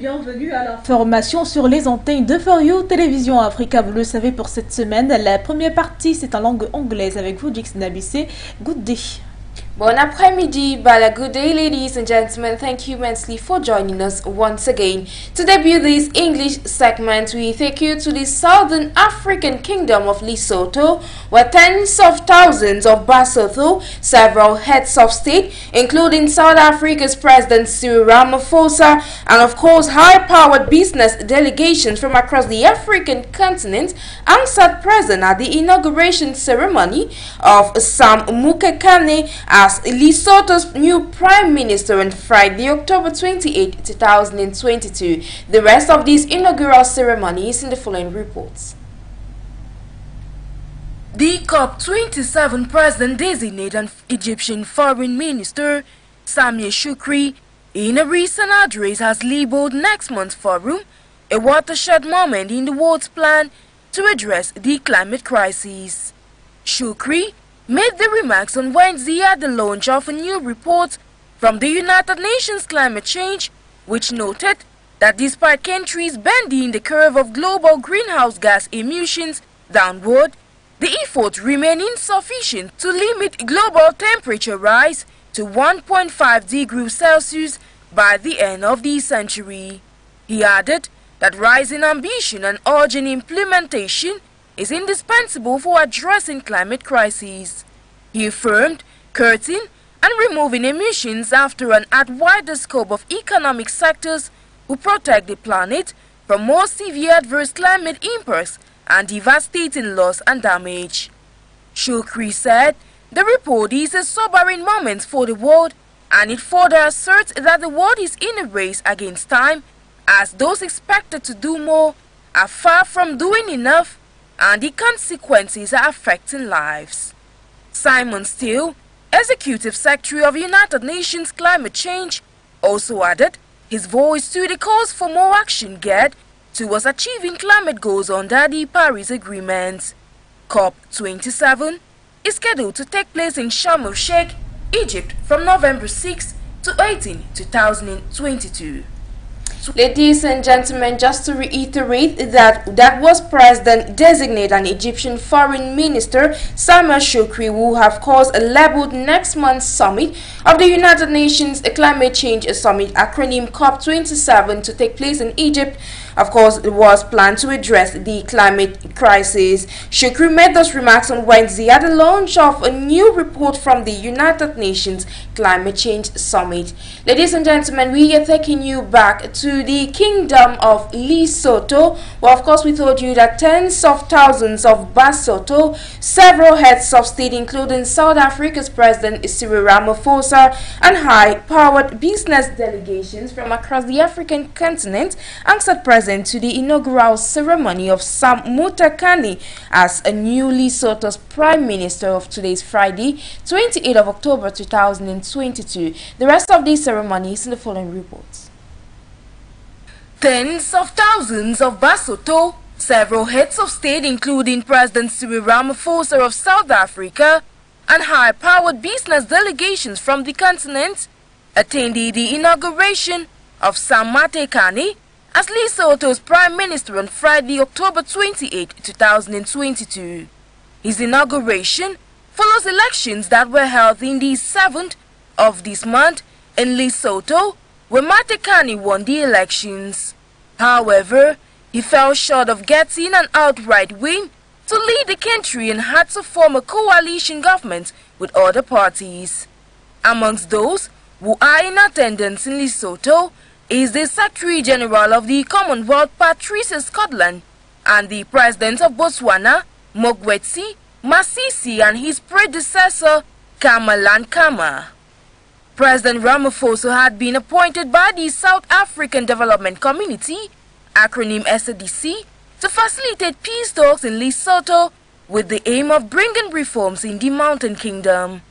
bienvenue à l'information sur les antennes de For You Télévision Africa. Vous le savez, pour cette semaine, la première partie c'est en langue anglaise avec vous, Dix Nabissé. Good day. Bon après-midi, Bala. Good day, ladies and gentlemen. Thank you immensely for joining us once again. To debut this English segment, we take you to the Southern African Kingdom of Lesotho, where tens of thousands of Basotho, several heads of state, including South Africa's President Cyril Ramaphosa, and of course high-powered business delegations from across the African continent, sat present at the inauguration ceremony of Sam Mukekane as Lesotho's new Prime Minister on Friday, October 28, 2022. The rest of this inaugural ceremony is in the following reports. The COP27 President-designate and Egyptian Foreign Minister Sameh Shoukry, in a recent address, has labeled next month's forum a watershed moment in the world's plan to address the climate crisis. Shoukry made the remarks on Wednesday at the launch of a new report from the United Nations Climate Change, which noted that despite countries bending the curve of global greenhouse gas emissions downward, the efforts remain insufficient to limit global temperature rise to 1.5 degrees Celsius by the end of the century. He added that rising ambition and urgent implementation is indispensable for addressing climate crises. He affirmed curtailing and removing emissions after an wider scope of economic sectors will protect the planet from more severe adverse climate impacts and devastating loss and damage. Shoukry said the report is a sobering moment for the world, and it further asserts that the world is in a race against time, as those expected to do more are far from doing enough, and the consequences are affecting lives. Simon Steele, Executive Secretary of United Nations Climate Change, also added his voice to the calls for more action geared towards achieving climate goals under the Paris Agreement. COP27 is scheduled to take place in Sharm el-Sheikh, Egypt from November 6 to 18, 2022. Ladies and gentlemen, just to reiterate that was President-designate and Egyptian Foreign Minister Sameh Shoukry, who have caused a labeled next month's summit of the United Nations Climate Change Summit, acronym COP27, to take place in Egypt. Of course, it was planned to address the climate crisis. Shoukry made those remarks on Wednesday at the launch of a new report from the United Nations Climate Change Summit. Ladies and gentlemen, we are taking you back to the Kingdom of Lesotho. Well, of course, we told you that tens of thousands of Basotho, several heads of state, including South Africa's President Cyril Ramaphosa, and high-powered business delegations from across the African continent, answered present to the inaugural ceremony of Sam Mukekane as a new Lesotho's Prime Minister of today's Friday, 28th of October 2022. The rest of the ceremony is in the following reports. Tens of thousands of Basotho, several heads of state including President Cyril Ramaphosa of South Africa, and high-powered business delegations from the continent attended the inauguration of Sam Mukekane as Lesotho's Prime Minister on Friday, October 28, 2022. His inauguration follows elections that were held in the 7th of this month in Lesotho, where Mukekane won the elections. However, he fell short of getting an outright win to lead the country and had to form a coalition government with other parties. Amongst those who are in attendance in Lesotho is the Secretary General of the Commonwealth, Patricia Scotland, and the President of Botswana, Mokgweetsi Masisi, and his predecessor, Kamalan Kama. President Ramaphosa had been appointed by the South African Development Community, acronym SADC, to facilitate peace talks in Lesotho with the aim of bringing reforms in the Mountain Kingdom.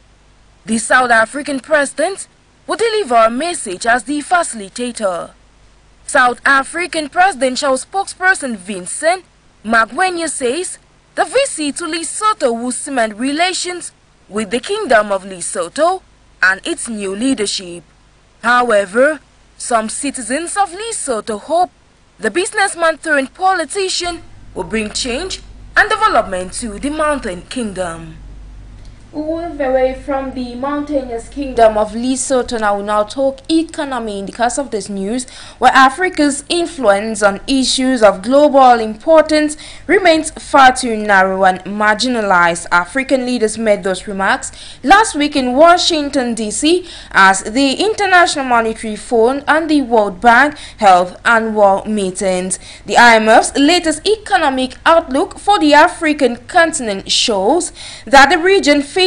The South African President will deliver a message as the facilitator. South African presidential spokesperson Vincent Magwenya says the visit to Lesotho will cement relations with the Kingdom of Lesotho and its new leadership. However, Some citizens of Lesotho hope the businessman turned politician will bring change and development to the Mountain Kingdom. We move away from the mountainous kingdom of Lesotho and I will now talk economy in the course of this news, where Africa's influence on issues of global importance remains far too narrow and marginalized. African leaders made those remarks last week in Washington, D.C. as the International Monetary Fund and the World Bank held annual meetings. The IMF's latest economic outlook for the African continent shows that the region faces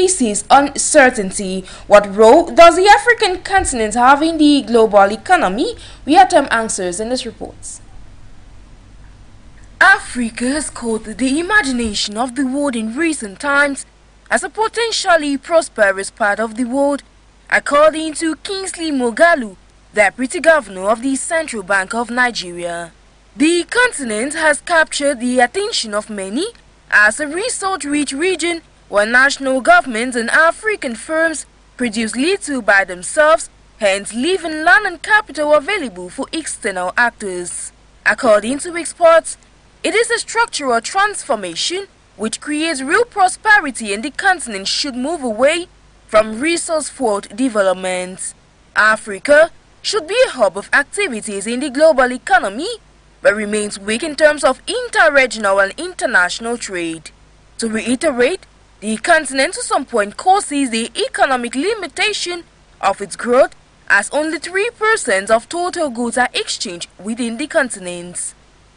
uncertainty. What role does the African continent have in the global economy? We have some answers in this report. Africa has caught the imagination of the world in recent times as a potentially prosperous part of the world, according to Kingsley Moghalu, Deputy Governor of the Central Bank of Nigeria. The continent has captured the attention of many as a resource-rich region where national governments and African firms produce little by themselves, hence leaving land and capital available for external actors. According to experts, it is a structural transformation which creates real prosperity, and the continent should move away from resource-forward development. Africa should be a hub of activities in the global economy, but remains weak in terms of inter-regional and international trade. To reiterate, the continent to some point causes the economic limitation of its growth, as only 3% of total goods are exchanged within the continent.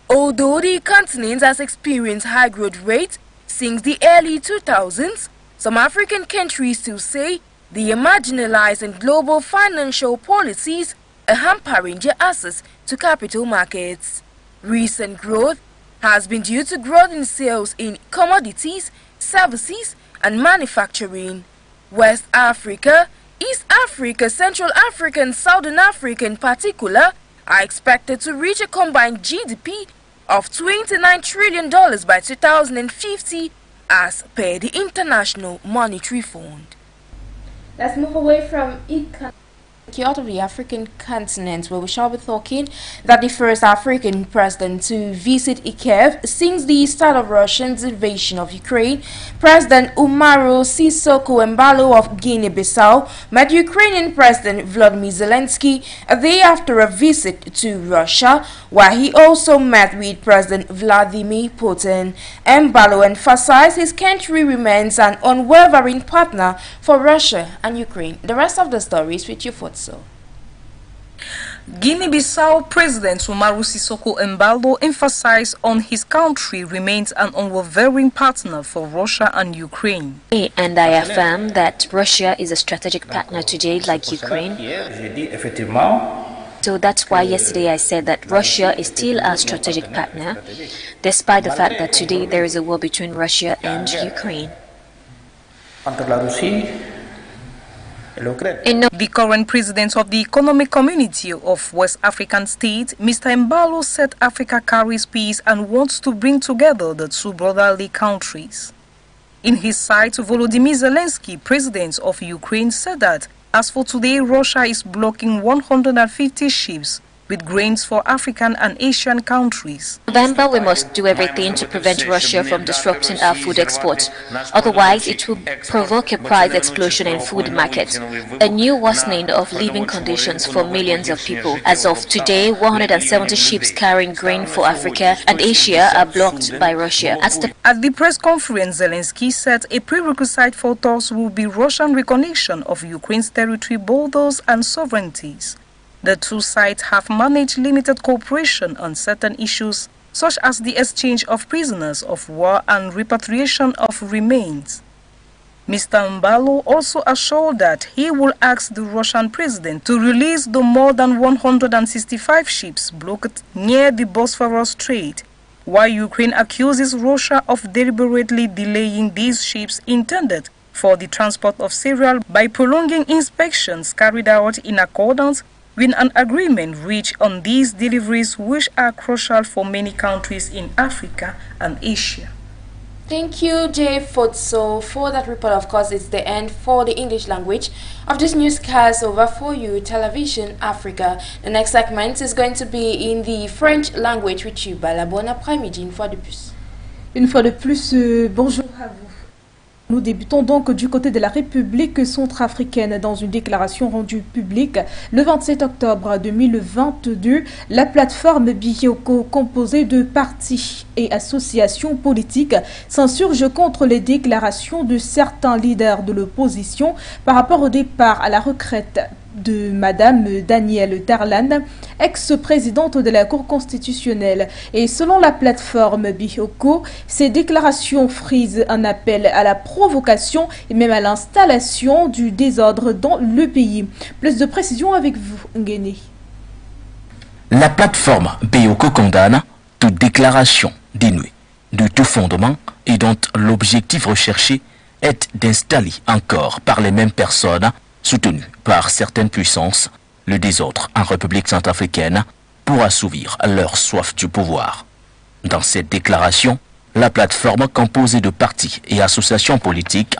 Although the continent has experienced high growth rates since the early 2000s, some African countries still say the marginalized and global financial policies are hampering their access to capital markets. Recent growth has been due to growth in sales in commodities, services, and manufacturing. West Africa, East Africa, Central Africa, and Southern Africa in particular are expected to reach a combined GDP of $29 trillion by 2050 as per the International Monetary Fund. Let's move away from economic out of the African continent, where we shall be talking that the first African president to visit Kiev since the start of Russia's invasion of Ukraine, President Umaru Sissoco Embalo of Guinea-Bissau, met Ukrainian President Volodymyr Zelensky a day after a visit to Russia, where he also met with President Vladimir Putin. Embalo emphasized his country remains an unwavering partner for Russia and Ukraine. The rest of the story is with you, Futso. Guinea-Bissau President Umaru Sissoco Embalo emphasized on his country remains an unwavering partner for Russia and Ukraine. And I affirm that Russia is a strategic partner today like Ukraine. So that's why yesterday I said that Russia is still a strategic partner, despite the fact that today there is a war between Russia and Ukraine. The current president of the Economic Community of West African States, Mr. Embalo, said Africa carries peace and wants to bring together the two brotherly countries. In his side, Volodymyr Zelensky, president of Ukraine, said that as for today, Russia is blocking 150 ships with grains for African and Asian countries. November, we must do everything to prevent Russia from disrupting our food exports. Otherwise, it will provoke a price explosion in food markets, a new worsening of living conditions for millions of people. As of today, 170 ships carrying grain for Africa and Asia are blocked by Russia. At the press conference, Zelensky said a prerequisite for talks will be Russian recognition of Ukraine's territory, borders and sovereignties. The two sides have managed limited cooperation on certain issues, such as the exchange of prisoners of war and repatriation of remains. Mr. Embalo also assured that he will ask the Russian president to release the more than 165 ships blocked near the Bosphorus Strait, while Ukraine accuses Russia of deliberately delaying these ships intended for the transport of cereal by prolonging inspections carried out in accordance with an agreement reached on these deliveries, which are crucial for many countries in Africa and Asia. Thank you, Jay Fotso, for that report. Of course, it's the end for the English language of this newscast over for you, Television Africa. The next segment is going to be in the French language with you. Bon après-midi, une fois de plus. Une fois de plus, bonjour à vous. Nous débutons donc du côté de la République centrafricaine. Dans une déclaration rendue publique le 27 octobre 2022, la plateforme Bioko, composée de partis et associations politiques, s'insurge contre les déclarations de certains leaders de l'opposition par rapport au départ à la retraite de Madame Danielle Darlan, ex-présidente de la Cour constitutionnelle. Et selon la plateforme Bioko, ces déclarations frisent un appel à la provocation et même à l'installation du désordre dans le pays. Plus de précisions avec vous, Nguéné. La plateforme Bioko condamne toute déclaration dénuée de tout fondement et dont l'objectif recherché est d'installer encore par les mêmes personnes soutenu par certaines puissances, le désordre en République centrafricaine pour assouvir leur soif du pouvoir. Dans cette déclaration, la plateforme composée de partis et associations politiques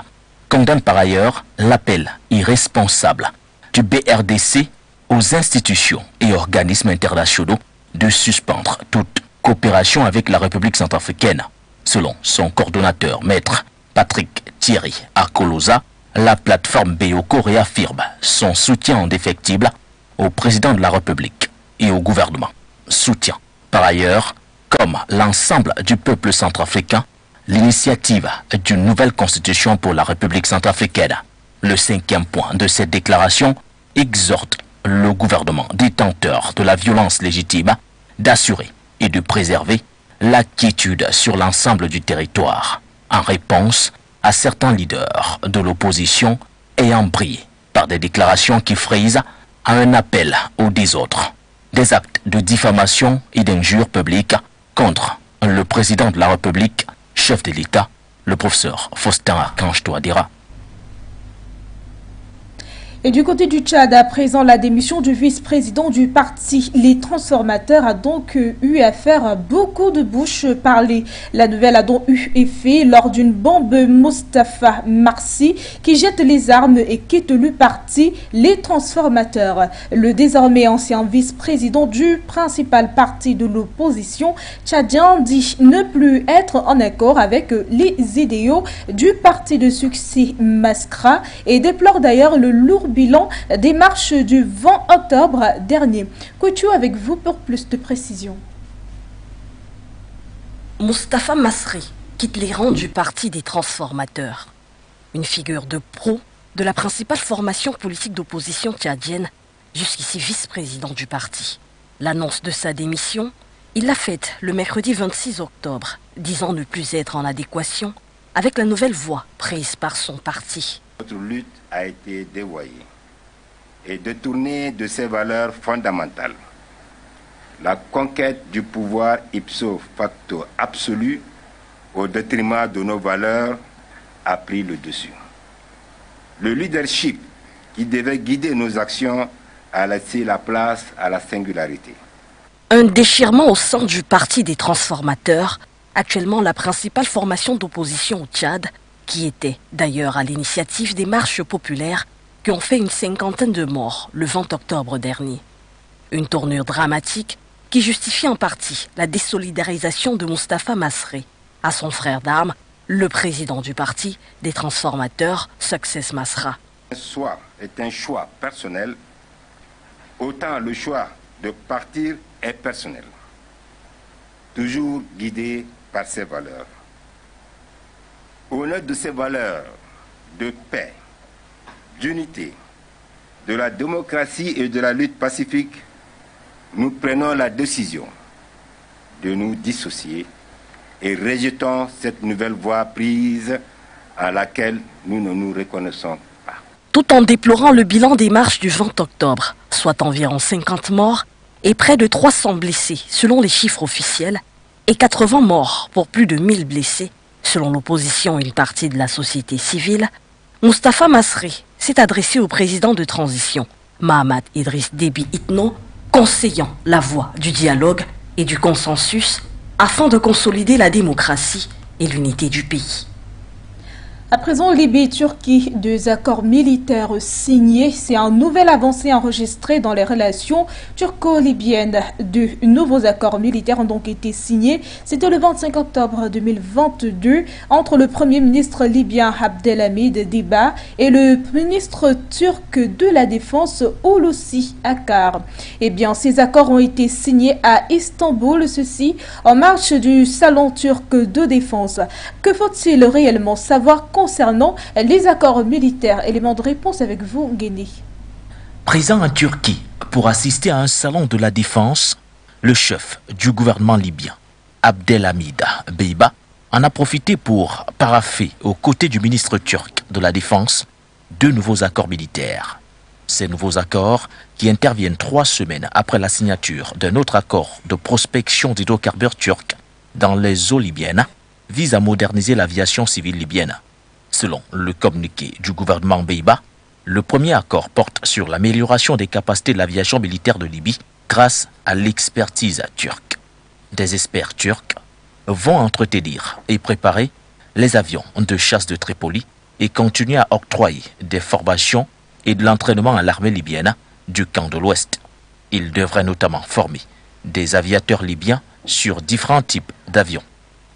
condamne par ailleurs l'appel irresponsable du BRDC aux institutions et organismes internationaux de suspendre toute coopération avec la République centrafricaine. Selon son coordonnateur, maître Patrick Thierry Akoloza, la plateforme Bioko réaffirme son soutien indéfectible au président de la République et au gouvernement. Soutient par ailleurs, comme l'ensemble du peuple centrafricain, l'initiative d'une nouvelle constitution pour la République centrafricaine. Le 5e point de cette déclaration exhorte le gouvernement détenteur de la violence légitime d'assurer et de préserver la quiétude sur l'ensemble du territoire, en réponse à certains leaders de l'opposition ayant brillé par des déclarations qui frisent à un appel au désordre, des actes de diffamation et d'injures publiques contre le président de la République, chef de l'État, le professeur Faustin Archange Touadéra. Et du côté du Tchad, à présent, la démission du vice-président du parti Les Transformateurs a donc eu à faire beaucoup de bouche parler. La nouvelle a donc eu effet lors d'une bombe Moustapha Marsi qui jette les armes et quitte le parti Les Transformateurs. Le désormais ancien vice-président du principal parti de l'opposition tchadien dit ne plus être en accord avec les idéaux du parti de succès Maskra et déplore d'ailleurs le lourd bilan des marches du 20 octobre dernier. Couture avec vous pour plus de précisions. Moustapha Masri quitte les rangs du parti des transformateurs. Une figure de pro de la principale formation politique d'opposition tchadienne, jusqu'ici vice-président du parti. L'annonce de sa démission, il l'a faite le mercredi 26 octobre, disant ne plus être en adéquation avec la nouvelle voie prise par son parti. Notre lutte a été dévoyée et détournée de ses valeurs fondamentales. La conquête du pouvoir ipso facto absolu au détriment de nos valeurs a pris le dessus. Le leadership qui devait guider nos actions a laissé la place à la singularité. Un déchirement au sein du parti des transformateurs, actuellement la principale formation d'opposition au Tchad, qui était d'ailleurs à l'initiative des marches populaires qui ont fait une 50aine de morts le 20 octobre dernier. Une tournure dramatique qui justifie en partie la désolidarisation de Moustapha Masri à son frère d'armes, le président du parti des transformateurs, Success Masra. Soit est un choix personnel, autant le choix de partir est personnel, toujours guidé par ses valeurs. Au nom de ces valeurs de paix, d'unité, de la démocratie et de la lutte pacifique, nous prenons la décision de nous dissocier et rejetons cette nouvelle voie prise à laquelle nous ne nous reconnaissons pas. Tout en déplorant le bilan des marches du 20 octobre, soit environ 50 morts et près de 300 blessés selon les chiffres officiels, et 80 morts pour plus de 1000 blessés selon l'opposition et une partie de la société civile, Moustapha Masri s'est adressé au président de transition, Mahamat Idriss Déby Itno, conseillant la voie du dialogue et du consensus afin de consolider la démocratie et l'unité du pays. À présent, Libye et Turquie, deux accords militaires signés. C'est un nouvel avancée enregistré dans les relations turco-libyennes. Deux nouveaux accords militaires ont donc été signés. C'était le 25 octobre 2022 entre le Premier ministre libyen Abdelhamid Dibba et le ministre turc de la Défense Hulusi Akar. Eh bien, ces accords ont été signés à Istanbul, ceci en marge du Salon turc de défense. Que faut-il réellement savoir concernant les accords militaires? Élément de réponse avec vous, Guéné. Présent en Turquie pour assister à un salon de la défense, le chef du gouvernement libyen, Abdelhamid Dibba, en a profité pour parapher aux côtés du ministre turc de la Défense deux nouveaux accords militaires. Ces nouveaux accords, qui interviennent 3 semaines après la signature d'un autre accord de prospection d'hydrocarbures turcs dans les eaux libyennes, visent à moderniser l'aviation civile libyenne. Selon le communiqué du gouvernement Dibba, le premier accord porte sur l'amélioration des capacités de l'aviation militaire de Libye grâce à l'expertise turque. Des experts turcs vont entretenir et préparer les avions de chasse de Tripoli et continuer à octroyer des formations et de l'entraînement à l'armée libyenne du camp de l'Ouest. Ils devraient notamment former des aviateurs libyens sur différents types d'avions.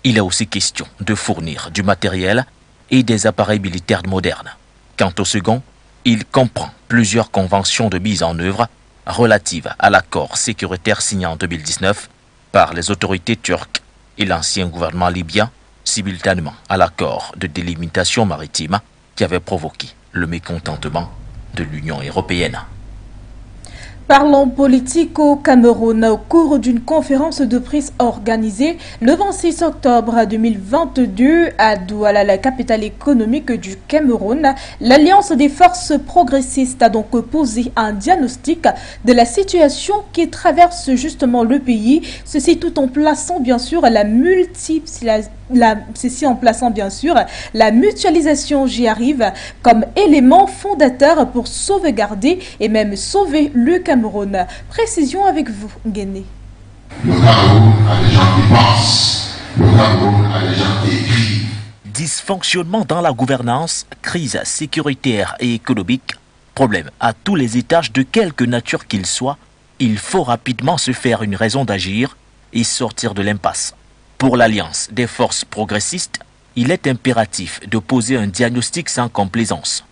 Il est aussi question de fournir du matériel et des appareils militaires modernes. Quant au second, il comprend plusieurs conventions de mise en œuvre relatives à l'accord sécuritaire signé en 2019 par les autorités turques et l'ancien gouvernement libyen, simultanément à l'accord de délimitation maritime qui avait provoqué le mécontentement de l'Union européenne. Parlons politique au Cameroun. Au cours d'une conférence de presse organisée le 26 octobre 2022 à Douala, la capitale économique du Cameroun, l'Alliance des forces progressistes a donc posé un diagnostic de la situation qui traverse justement le pays, ceci tout en plaçant bien sûr la mutualisation, j'y arrive, comme élément fondateur pour sauvegarder et même sauver le Cameroun. Précision avec vous, Guéné. Le Cameroun a des gens qui pensent. Le Cameroun a des gens qui écrivent. Dysfonctionnement dans la gouvernance, crise sécuritaire et économique, problème à tous les étages de quelque nature qu'il soit, il faut rapidement se faire une raison d'agir et sortir de l'impasse. Pour l'Alliance des forces progressistes, il est impératif de poser un diagnostic sans complaisance.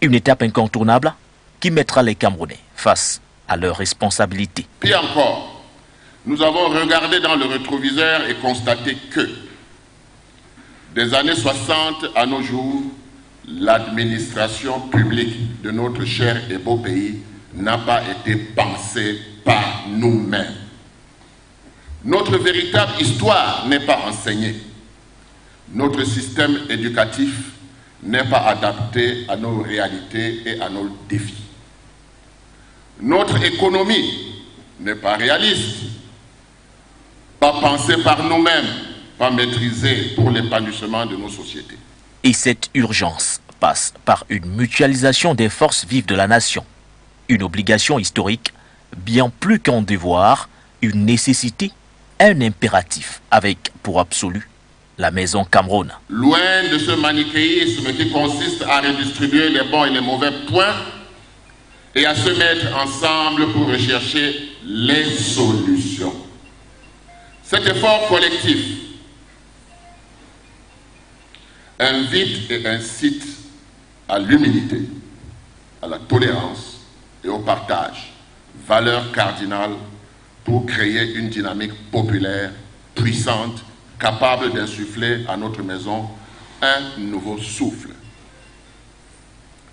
Une étape incontournable qui mettra les Camerounais face à leurs responsabilités. Pire encore, nous avons regardé dans le rétroviseur et constaté que des années 60 à nos jours, l'administration publique de notre cher et beau pays n'a pas été pensée par nous-mêmes. Notre véritable histoire n'est pas enseignée. Notre système éducatif n'est pas adapté à nos réalités et à nos défis. Notre économie n'est pas réaliste, pas pensée par nous-mêmes, pas maîtrisée pour l'épanouissement de nos sociétés. Et cette urgence passe par une mutualisation des forces vives de la nation. Une obligation historique, bien plus qu'un devoir, une nécessité, un impératif, avec pour absolu la maison Cameroun. Loin de ce manichéisme qui consiste à redistribuer les bons et les mauvais points et à se mettre ensemble pour rechercher les solutions. Cet effort collectif invite et incite à l'humilité, à la tolérance et au partage, valeurs cardinales pour créer une dynamique populaire, puissante, capable d'insuffler à notre maison un nouveau souffle.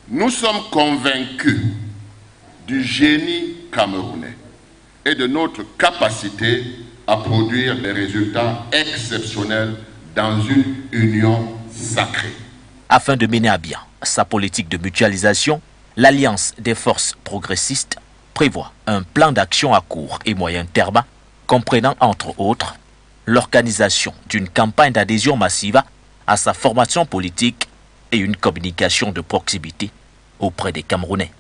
Nous sommes convaincus du génie camerounais et de notre capacité à produire des résultats exceptionnels dans une union sacrée. Afin de mener à bien sa politique de mutualisation, l'Alliance des forces progressistes prévoit un plan d'action à court et moyen terme comprenant entre autres l'organisation d'une campagne d'adhésion massive à sa formation politique et une communication de proximité auprès des Camerounais.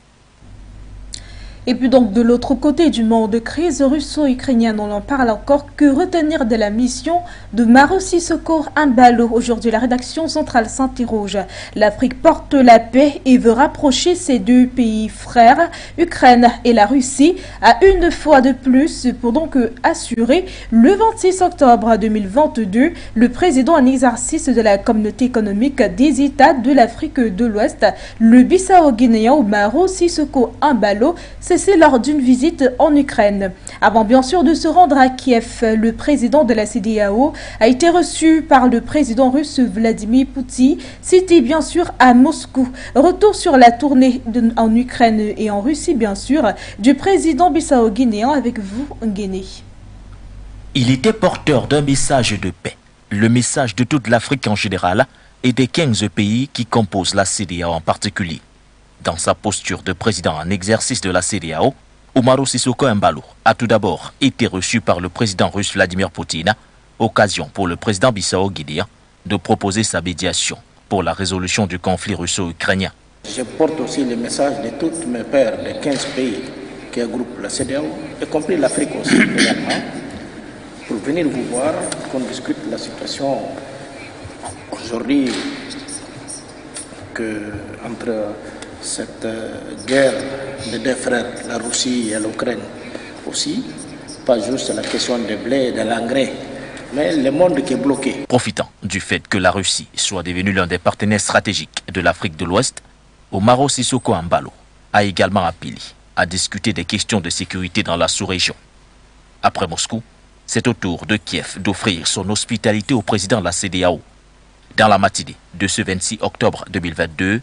Et puis donc de l'autre côté du monde de crise russo-ukrainienne, on en parle encore. Que retenir de la mission de Maro Sissoko Embalo? Aujourd'hui, la rédaction centrale s'interroge. L'Afrique porte la paix et veut rapprocher ces deux pays frères, Ukraine et la Russie, à une fois de plus pour donc assurer le 26 octobre 2022 le président en exercice de la communauté économique des États de l'Afrique de l'Ouest, le Bissau-Guinéen Maro Sissoko Embalo, cessé lors d'une visite en Ukraine. Avant bien sûr de se rendre à Kiev, le président de la CEDEAO a été reçu par le président russe Vladimir Poutine, cité bien sûr à Moscou. Retour sur la tournée en Ukraine et en Russie bien sûr du président bissau-guinéen avec vous, Nguéné. Il était porteur d'un message de paix, le message de toute l'Afrique en général et des 15 pays qui composent la CEDEAO en particulier. Dans sa posture de président en exercice de la CEDEAO, Maro Sissoko Embalo a tout d'abord été reçu par le président russe Vladimir Poutine, occasion pour le président bissau-guinéen de proposer sa médiation pour la résolution du conflit russo-ukrainien. Je porte aussi le message de tous mes pairs des 15 pays qui regroupent la CEDEAO, y compris l'Afrique aussi également, pour venir vous voir, qu'on discute la situation aujourd'hui entre cette guerre des deux frères, la Russie et l'Ukraine aussi, pas juste la question des blés et de l'engrais, mais le monde qui est bloqué. Profitant du fait que la Russie soit devenue l'un des partenaires stratégiques de l'Afrique de l'Ouest, Maro Sissoko Embalo a également appelé à discuter des questions de sécurité dans la sous-région. Après Moscou, c'est au tour de Kiev d'offrir son hospitalité au président de la CEDEAO. Dans la matinée de ce 26 octobre 2022,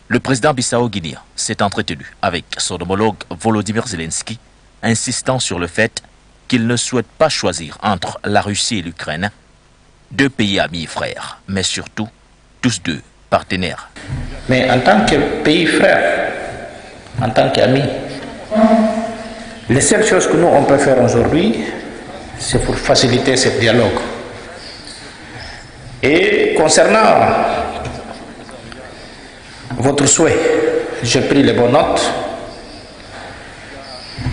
le président bissau-guinéen s'est entretenu avec son homologue Volodymyr Zelensky, insistant sur le fait qu'il ne souhaite pas choisir entre la Russie et l'Ukraine, deux pays amis et frères, mais surtout tous deux partenaires. Mais en tant que pays frères, en tant qu'amis, les seules choses que nous on peut faire aujourd'hui, c'est pour faciliter ce dialogue. Et concernant votre souhait, j'ai pris les bonnes notes.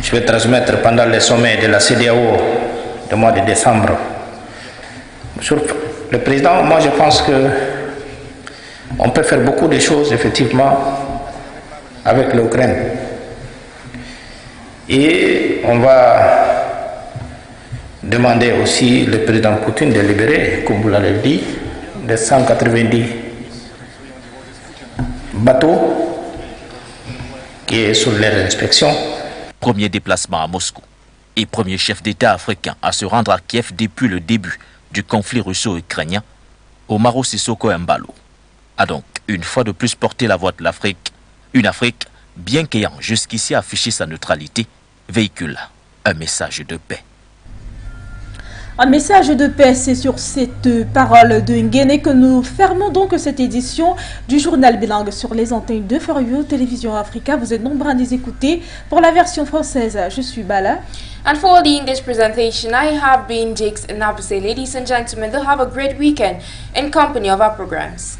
Je vais transmettre pendant le sommet de la CEDEAO du mois de décembre. Sur le président, moi je pense que on peut faire beaucoup de choses effectivement avec l'Ukraine. Et on va demander aussi le président Poutine de libérer, comme vous l'avez dit, les 190 bateaux qui est sous leur inspection. Premier déplacement à Moscou et premier chef d'État africain à se rendre à Kiev depuis le début du conflit russo-ukrainien, Maro Sissoko Embalo a donc une fois de plus porté la voix de l'Afrique. Une Afrique, bien qu'ayant jusqu'ici affiché sa neutralité, véhicule un message de paix. Un message de paix, c'est sur cette parole de Nguéné que nous fermons donc cette édition du journal bilingue sur les antennes de For-You Télévision Africa. Vous êtes nombreux à nous écouter. Pour la version française, je suis Bala. And for the English presentation, I have been Jakes Nabuse. Ladies and gentlemen, they'll have a great weekend in company of our programs.